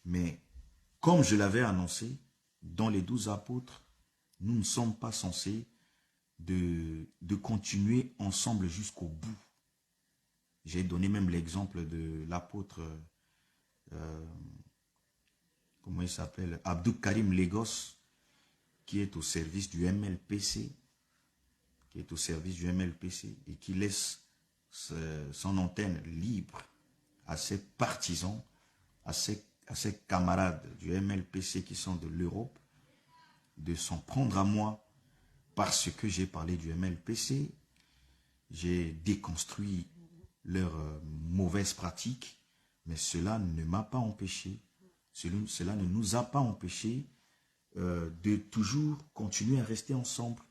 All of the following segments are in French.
Mais comme je l'avais annoncé, dans les 12 apôtres, nous ne sommes pas censés de continuer ensemble jusqu'au bout. J'ai donné même l'exemple de l'apôtre, comment il s'appelle, Abdou Karim Lagos, qui est au service du MLPC, et qui laisse son antenne libre à ses partisans, à ses camarades du MLPC qui sont de l'Europe, de s'en prendre à moi parce que j'ai parlé du MLPC, j'ai déconstruit leurs mauvaises pratiques, mais cela ne m'a pas empêché, cela ne nous a pas empêché de toujours continuer à rester ensemble.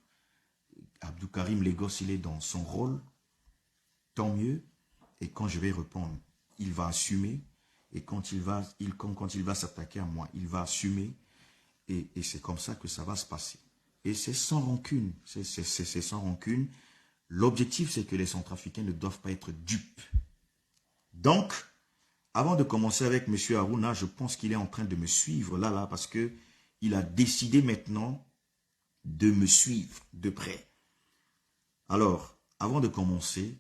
Abdou Karim Lagos, il est dans son rôle, tant mieux, et quand je vais répondre, il va assumer, et quand il va s'attaquer à moi, il va assumer, et c'est comme ça que ça va se passer. Et c'est sans rancune, c'est sans rancune. L'objectif, c'est que les Centrafricains ne doivent pas être dupes. Donc, avant de commencer avec M. Harouna, je pense qu'il est en train de me suivre là, parce qu'il a décidé maintenant de me suivre de près. Alors, avant de commencer,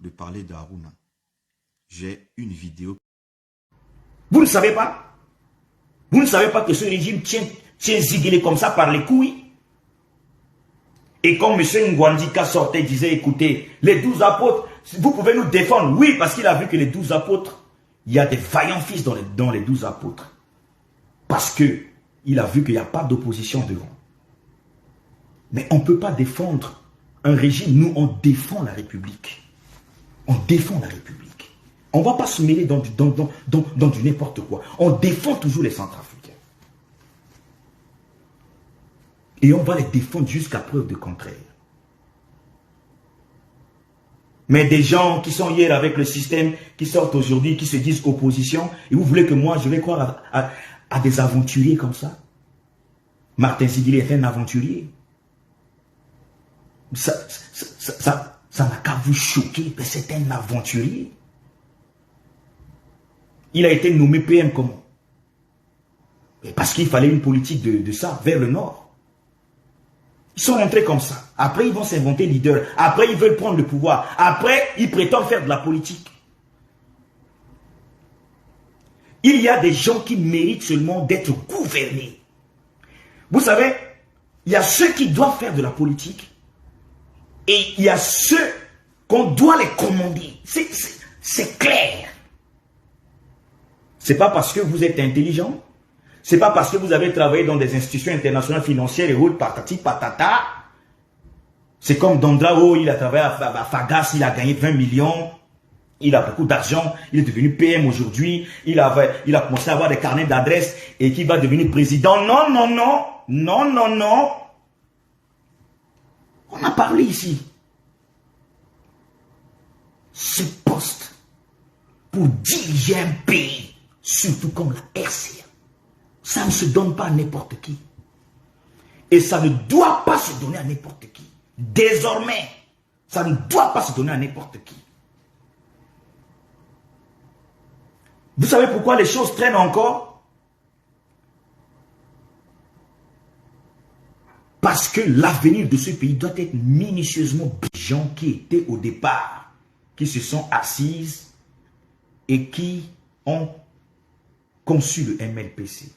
de parler d'Harouna, j'ai une vidéo. Vous ne savez pas? Vous ne savez pas que ce régime tient Ziguinchor comme ça par les couilles? Et comme M. Ngwandika sortait et disait, écoutez, les 12 apôtres, vous pouvez nous défendre. Oui, parce qu'il a vu que les 12 apôtres, il y a des vaillants fils dans les 12 apôtres. Parce qu'il a vu qu'il n'y a pas d'opposition devant. Mais on ne peut pas défendre un régime. Nous, on défend la République. On défend la République. On ne va pas se mêler dans du n'importe quoi. On défend toujours les Centrafricains. Et on va les défendre jusqu'à preuve de contraire. Mais des gens qui sont hier avec le système, qui sortent aujourd'hui, qui se disent opposition, et vous voulez que moi, je vais croire à des aventuriers comme ça? Martin Ziguinchor est un aventurier. Ça n'a qu'à vous choquer, mais c'est un aventurier. Il a été nommé PM comment? Et parce qu'il fallait une politique de ça, vers le nord. Ils sont rentrés comme ça. Après, ils vont s'inventer leader. Après, ils veulent prendre le pouvoir. Après, ils prétendent faire de la politique. Il y a des gens qui méritent seulement d'être gouvernés. Vous savez, il y a ceux qui doivent faire de la politique et il y a ceux qu'on doit les commander. C'est clair. C'est pas parce que vous êtes intelligent. C'est pas parce que vous avez travaillé dans des institutions internationales financières et autres, patati patata. C'est comme Dondrao, il a travaillé à Fagas, il a gagné 20 millions. Il a beaucoup d'argent, il est devenu PM aujourd'hui. Il a commencé à avoir des carnets d'adresses et qui va devenir président. Non, non, non. Non, non, non. On a parlé ici. Ce poste pour diriger un pays, surtout comme la RCA, ça ne se donne pas à n'importe qui. Et ça ne doit pas se donner à n'importe qui. Désormais, ça ne doit pas se donner à n'importe qui. Vous savez pourquoi les choses traînent encore? Parce que l'avenir de ce pays doit être minutieusement des gens qui étaient au départ, qui se sont assises et qui ont conçu le MLPC.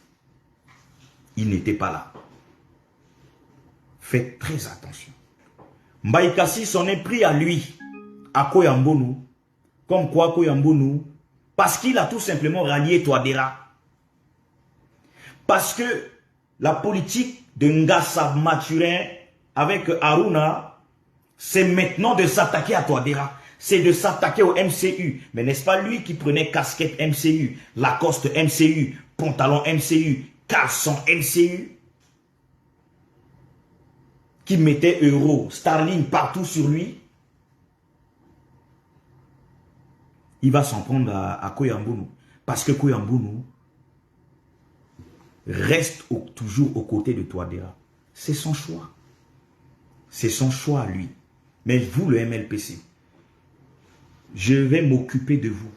Ils n'étaient pas là. Faites très attention. Mbaïkassi s'en est pris à lui, à Koyambonu. Comme quoi Koyambonu? Parce qu'il a tout simplement rallié Touadéra. Parce que la politique de Ngassa Mathurin avec Harouna, c'est maintenant de s'attaquer à Touadéra. C'est de s'attaquer au MCU. Mais n'est-ce pas lui qui prenait casquette MCU, Lacoste MCU, pantalon MCU, caleçon MCU, qui mettait Euro, Starlink partout sur lui? Il va s'en prendre à Koyambonu. Parce que Koyambonu reste toujours aux côtés de Touadéra. C'est son choix. C'est son choix à lui. Mais vous, le MLPC, je vais m'occuper de vous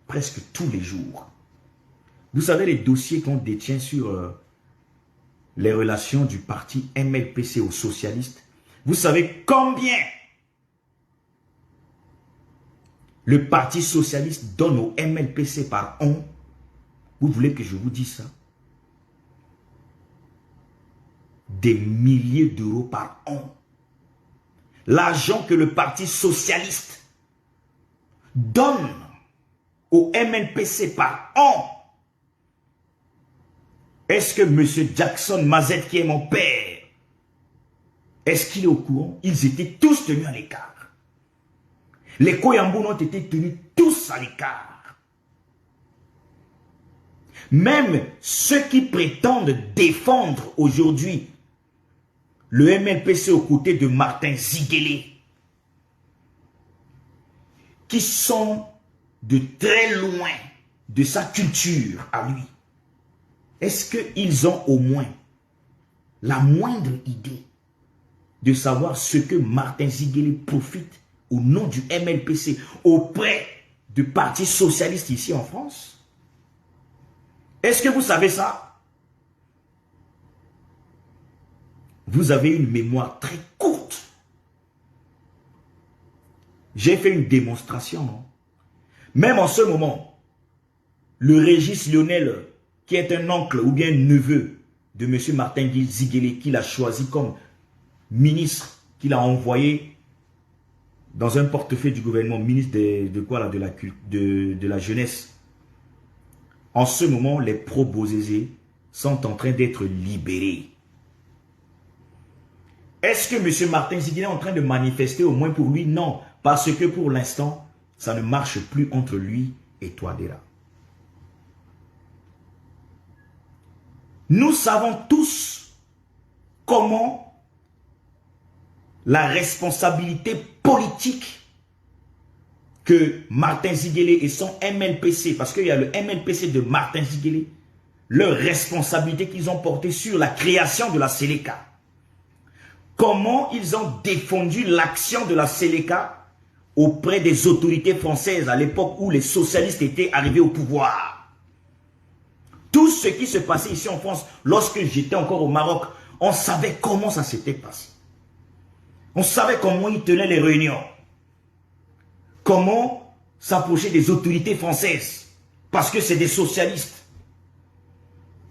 presque tous les jours. Vous savez les dossiers qu'on détient sur les relations du parti MLPC aux socialistes? Vous savez combien le parti socialiste donne au MLPC par an? Vous voulez que je vous dise ça? Des milliers d'euros par an. L'argent que le parti socialiste donne au MLPC par an. Est-ce que M. Jackson Mazet, qui est mon père, est-ce qu'il est au courant? Ils étaient tous tenus à l'écart. Les Koyamboun ont été tenus tous à l'écart. Même ceux qui prétendent défendre aujourd'hui le MLPC aux côtés de Martin Ziguélé, qui sont de très loin de sa culture à lui, est-ce qu'ils ont au moins la moindre idée de savoir ce que Martin Ziguélé profite au nom du MLPC auprès du Parti socialiste ici en France? Est-ce que vous savez ça? Vous avez une mémoire très courte. J'ai fait une démonstration. Non? Même en ce moment, le Régis Lionel, qui est un oncle ou bien un neveu de M. Martin Ziguélé, qu'il a choisi comme ministre, qu'il a envoyé dans un portefeuille du gouvernement, ministre de quoi là, de la jeunesse. En ce moment, les pro-Bozézé sont en train d'être libérés. Est-ce que M. Martin Ziguélé est en train de manifester au moins pour lui? Non, parce que pour l'instant, ça ne marche plus entre lui et Touadéra. Nous savons tous comment la responsabilité politique que Martin Ziguélé et son MLPC, parce qu'il y a le MLPC de Martin Ziguélé, leur responsabilité qu'ils ont portée sur la création de la Séléka. Comment ils ont défendu l'action de la Séléka auprès des autorités françaises à l'époque où les socialistes étaient arrivés au pouvoir. Tout ce qui se passait ici en France, lorsque j'étais encore au Maroc, on savait comment ça s'était passé. On savait comment ils tenaient les réunions. Comment s'approcher des autorités françaises. Parce que c'est des socialistes.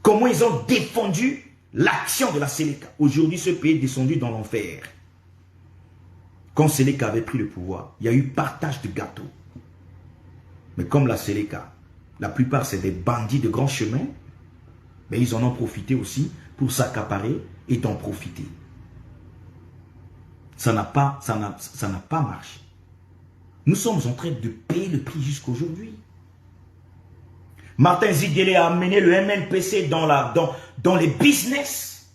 Comment ils ont défendu l'action de la Séléka. Aujourd'hui, ce pays est descendu dans l'enfer. Quand Séléka avait pris le pouvoir, il y a eu partage de gâteaux. Mais comme la Séléka, la plupart c'est des bandits de grands chemins, mais ils en ont profité aussi pour s'accaparer et d'en profiter. Ça n'a pas marché. Nous sommes en train de payer le prix jusqu'aujourd'hui. Martin Ziguélé a amené le MLPC dans les business.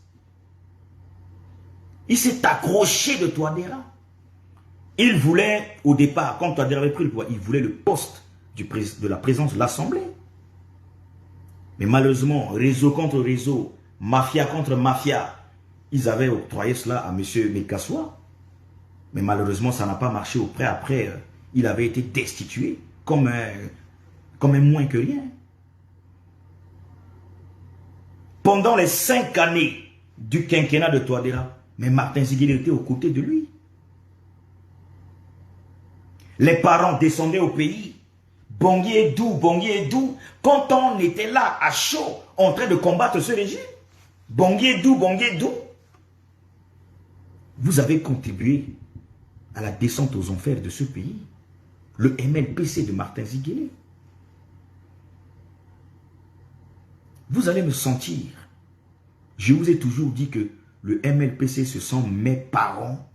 Il s'est accroché de Touadéra. Il voulait, au départ, quand Touadéra avait pris le pouvoir, il voulait le poste de la présidence de l'Assemblée. Mais malheureusement, réseau contre réseau, mafia contre mafia, ils avaient octroyé cela à M. Mekassoua. Mais malheureusement, ça n'a pas marché auprès. Après, il avait été destitué comme un moins que rien. Pendant les 5 années du quinquennat de Touadéra, mais Martin Ziguélé était aux côtés de lui. Les parents descendaient au pays. Bangui et Dou. Quand on était là, à chaud, en train de combattre ce régime. Bangui et Dou. Vous avez contribué à la descente aux enfers de ce pays. Le MLPC de Martin Ziguélé. Vous allez me sentir. Je vous ai toujours dit que le MLPC, ce sont mes parents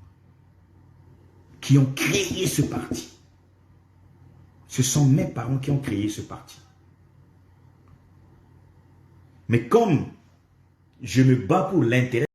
qui ont créé ce parti. Ce sont mes parents qui ont créé ce parti. Mais comme je me bats pour l'intérêt